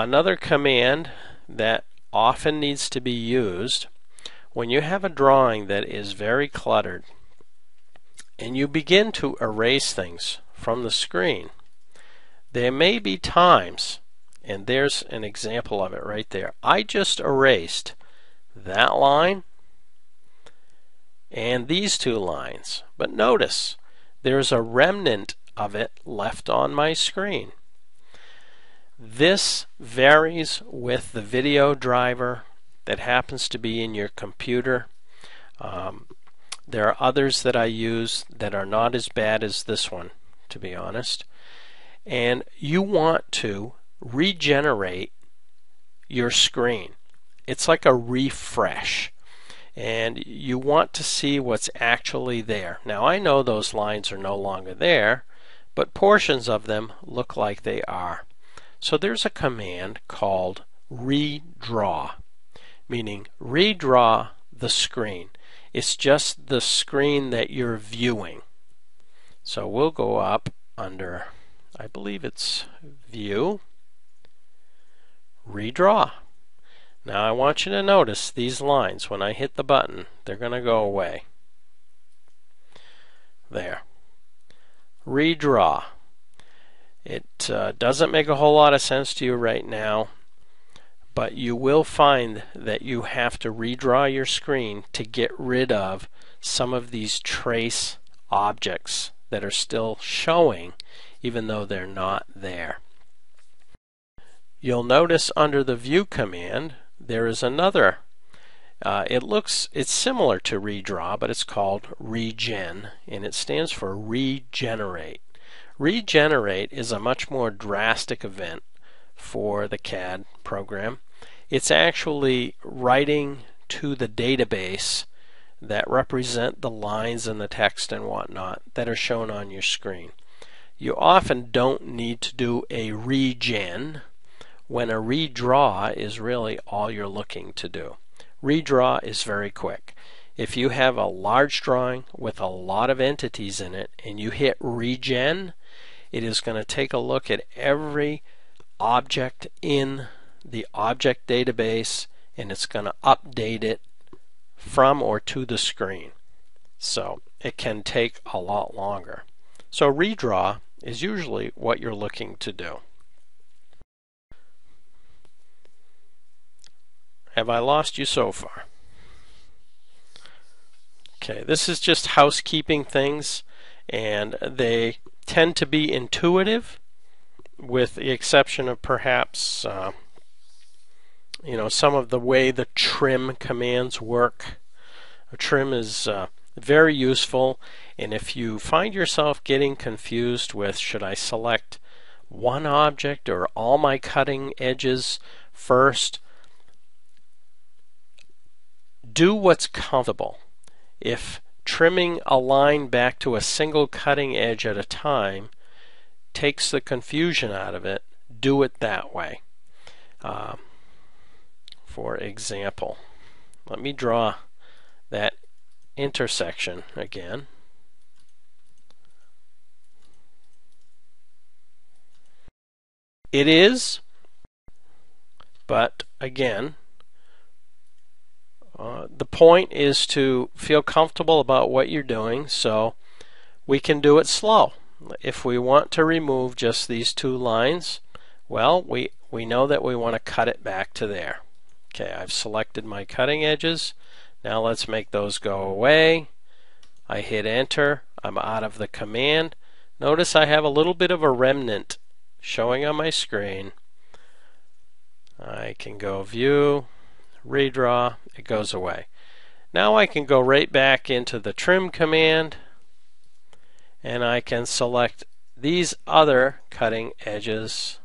Another command that often needs to be used when you have a drawing that is very cluttered and you begin to erase things from the screen. There may be times, and there's an example of it right there. I just erased that line and these two lines, but notice there's a remnant of it left on my screen. This varies with the video driver that happens to be in your computer. There are others that I use that are not as bad as this one, to be honest. And you want to regenerate your screen. It's like a refresh. And you want to see what's actually there. Now I know those lines are no longer there, but portions of them look like they are. So there's a command called redraw, meaning redraw the screen. It's just the screen that you're viewing. So we'll go up under, I believe it's View, Redraw. Now I want you to notice these lines. When I hit the button, they're going to go away. There. Redraw. It doesn't make a whole lot of sense to you right now, but you will find that you have to redraw your screen to get rid of some of these trace objects that are still showing even though they're not there. You'll notice under the View command there is another. It's similar to redraw, but it's called regen, and it stands for regenerate. Regenerate is a much more drastic event for the CAD program. It's actually writing to the database that represent the lines and the text and whatnot that are shown on your screen. You often don't need to do a regen when a redraw is really all you're looking to do. Redraw is very quick. If you have a large drawing with a lot of entities in it and you hit regen, it is going to take a look at every object in the object database and it's going to update it from or to the screen. So it can take a lot longer. So redraw is usually what you're looking to do. Have I lost you so far? Okay, this is just housekeeping things, and they tend to be intuitive, with the exception of perhaps some of the way the trim commands work. A trim is very useful, and if you find yourself getting confused with should I select one object or all my cutting edges first, do what's comfortable. If trimming a line back to a single cutting edge at a time takes the confusion out of it, do it that way. For example, let me draw that intersection again. It is, but again, the point is to feel comfortable about what you're doing, so we can do it slow. If we want to remove just these two lines, well, we know that we want to cut it back to there. Okay, I've selected my cutting edges. Now let's make those go away. I hit enter. I'm out of the command. Notice I have a little bit of a remnant showing on my screen. I can go View, Redraw, it goes away. Now I can go right back into the trim command and I can select these other cutting edges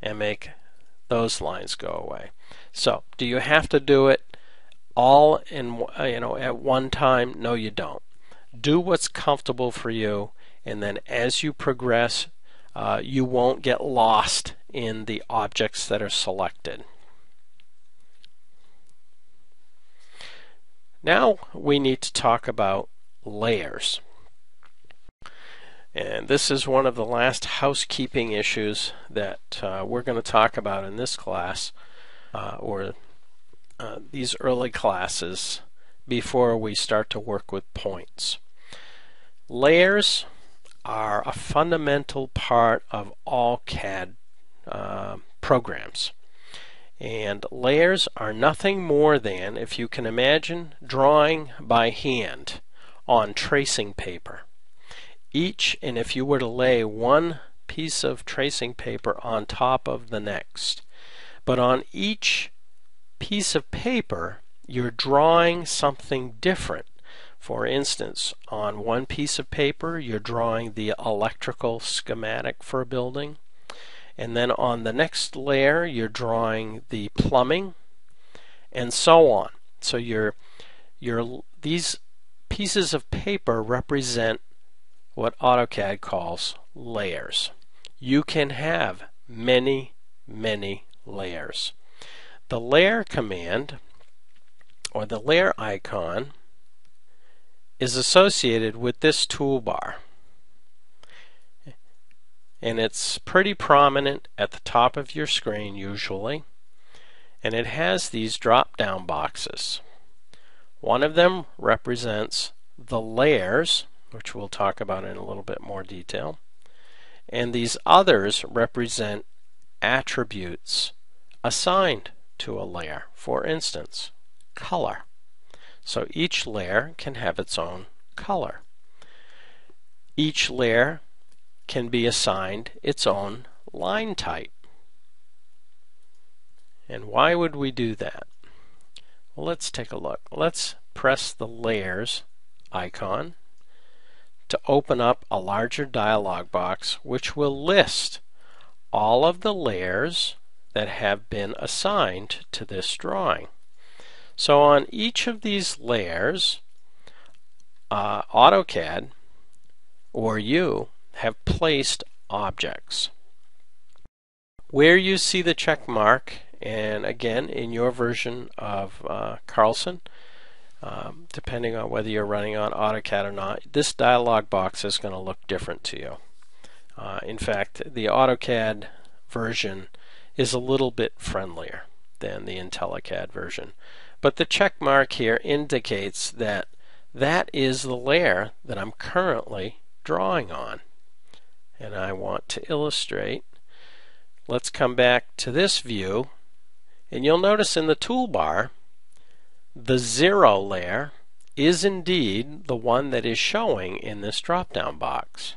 and make those lines go away. So, do you have to do it all in at one time? No, you don't. Do what's comfortable for you, and then as you progress, you won't get lost in the objects that are selected. Now we need to talk about layers. And this is one of the last housekeeping issues that we're going to talk about in this class, or these early classes, before we start to work with points. Layers are a fundamental part of all CAD programs. And layers are nothing more than, if you can imagine, drawing by hand on tracing paper. And if you were to lay one piece of tracing paper on top of the next, but on each piece of paper you're drawing something different. For instance, on one piece of paper you're drawing the electrical schematic for a building, and then on the next layer you're drawing the plumbing, and so on. So these pieces of paper represent what AutoCAD calls layers. You can have many, many layers. The layer command, or the layer icon, is associated with this toolbar, and it's pretty prominent at the top of your screen usually, and it has these drop down boxes. One of them represents the layers, which we'll talk about in a little bit more detail, and these others represent attributes assigned to a layer. For instance, color. So each layer can have its own color. Each layer can be assigned its own line type. And why would we do that? Well, let's take a look. Let's press the layers icon to open up a larger dialog box which will list all of the layers that have been assigned to this drawing. So on each of these layers, AutoCAD, or you, have placed objects. Where you see the check mark, and again in your version of Carlson, depending on whether you're running on AutoCAD or not, this dialog box is going to look different to you. In fact, the AutoCAD version is a little bit friendlier than the IntelliCAD version. But the check mark here indicates that that is the layer that I'm currently drawing on. And I want to illustrate. Let's come back to this view, and you'll notice in the toolbar the 0 layer is indeed the one that is showing in this drop-down box.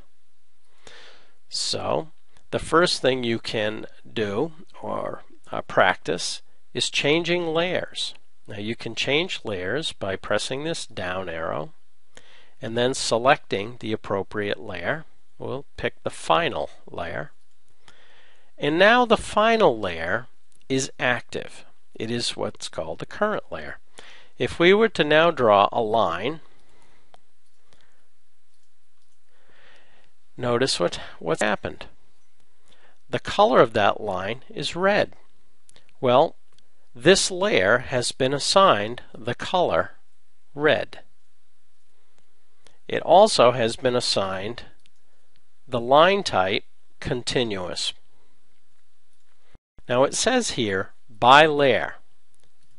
So the first thing you can do, or practice, is changing layers. Now you can change layers by pressing this down arrow and then selecting the appropriate layer. We'll pick the final layer. And now the final layer is active. It is what's called the current layer. If we were to now draw a line, notice what's happened. The color of that line is red. Well, this layer has been assigned the color red. It also has been assigned the line type continuous. Now it says here by layer.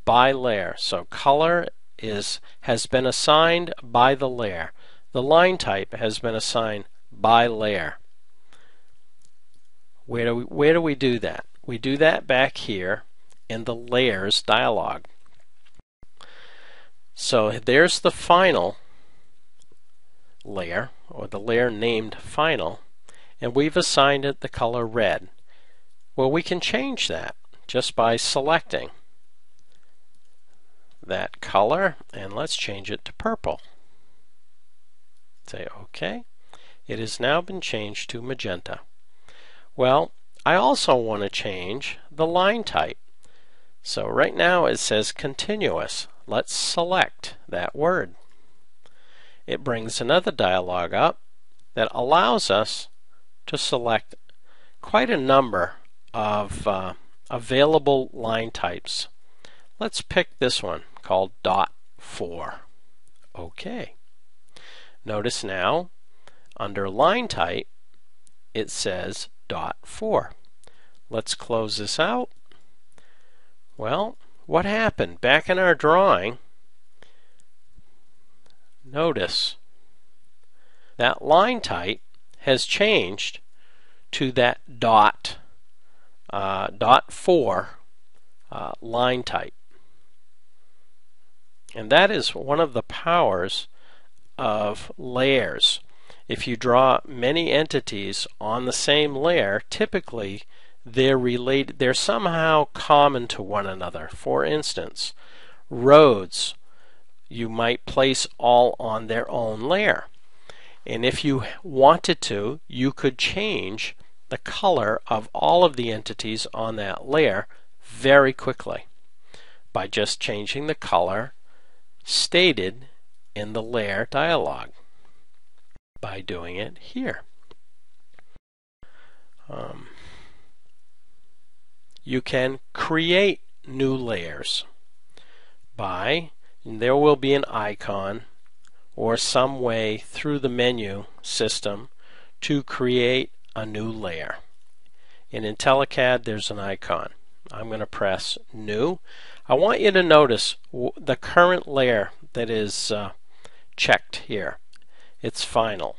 By layer. So color has been assigned by the layer. The line type has been assigned by layer. Where do we do that? We do that back here in the layers dialog. So there's the final layer, or the layer named final, and we've assigned it the color red. Well, we can change that just by selecting that color, and let's change it to purple. Say OK. It has now been changed to magenta. Well, I also want to change the line type. So right now it says continuous. Let's select that word. It brings another dialog up that allows us to select quite a number of available line types. Let's pick this one called .4. OK. Notice now Under line type, it says .4. Let's close this out. Well, what happened? Back in our drawing, notice that line type has changed to that .4 line type. And that is one of the powers of layers. If you draw many entities on the same layer, typically they're related, they're somehow common to one another. For instance, roads you might place all on their own layer. And if you wanted to, you could change the color of all of the entities on that layer very quickly by just changing the color stated in the layer dialog by doing it here. You can create new layers by, there will be an icon or some way through the menu system to create a new layer. In IntelliCAD there's an icon. I'm going to press New. I want you to notice the current layer that is checked here. It's Final.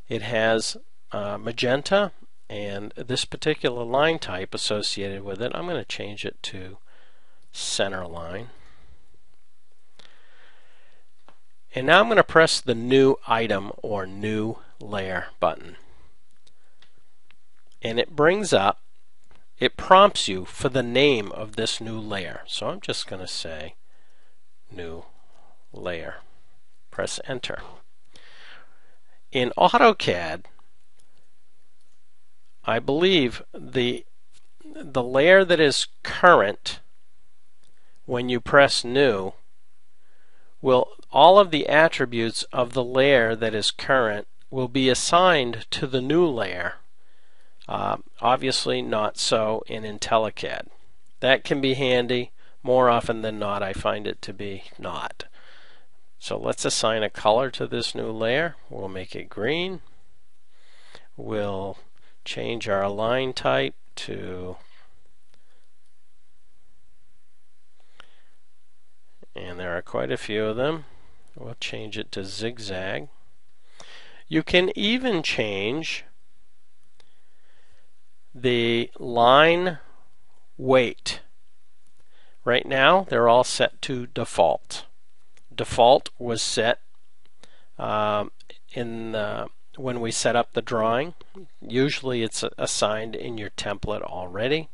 It has magenta and this particular line type associated with it. I'm going to change it to center line. And now I'm going to press the New Item or New Layer button. And it brings up, it prompts you for the name of this new layer. So I'm just going to say New Layer. Press Enter. In AutoCAD, I believe the layer that is current when you press New will, all of the attributes of the layer that is current will be assigned to the new layer. Obviously not so in IntelliCAD. That can be handy. More often than not, I find it to be not. So let's assign a color to this new layer. We'll make it green. We'll change our line type to, and there are quite a few of them. We'll change it to zigzag. You can even change the line weight. Right now they're all set to default. Default was set when we set up the drawing. Usually it's assigned in your template already.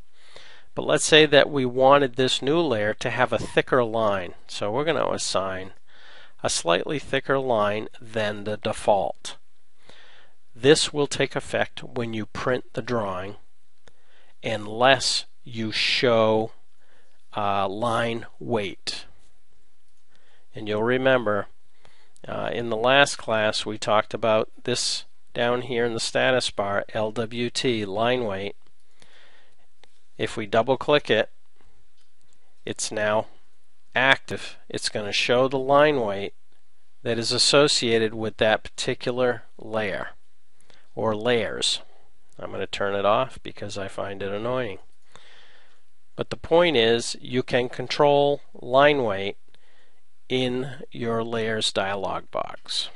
But let's say that we wanted this new layer to have a thicker line. So we're going to assign a slightly thicker line than the default. This will take effect when you print the drawing unless you show line weight. And you'll remember in the last class we talked about this down here in the status bar, LWT, line weight. If we double click it, it's now active. It's going to show the line weight that is associated with that particular layer or layers. I'm going to turn it off because I find it annoying. But the point is, you can control line weight in your layers dialog box.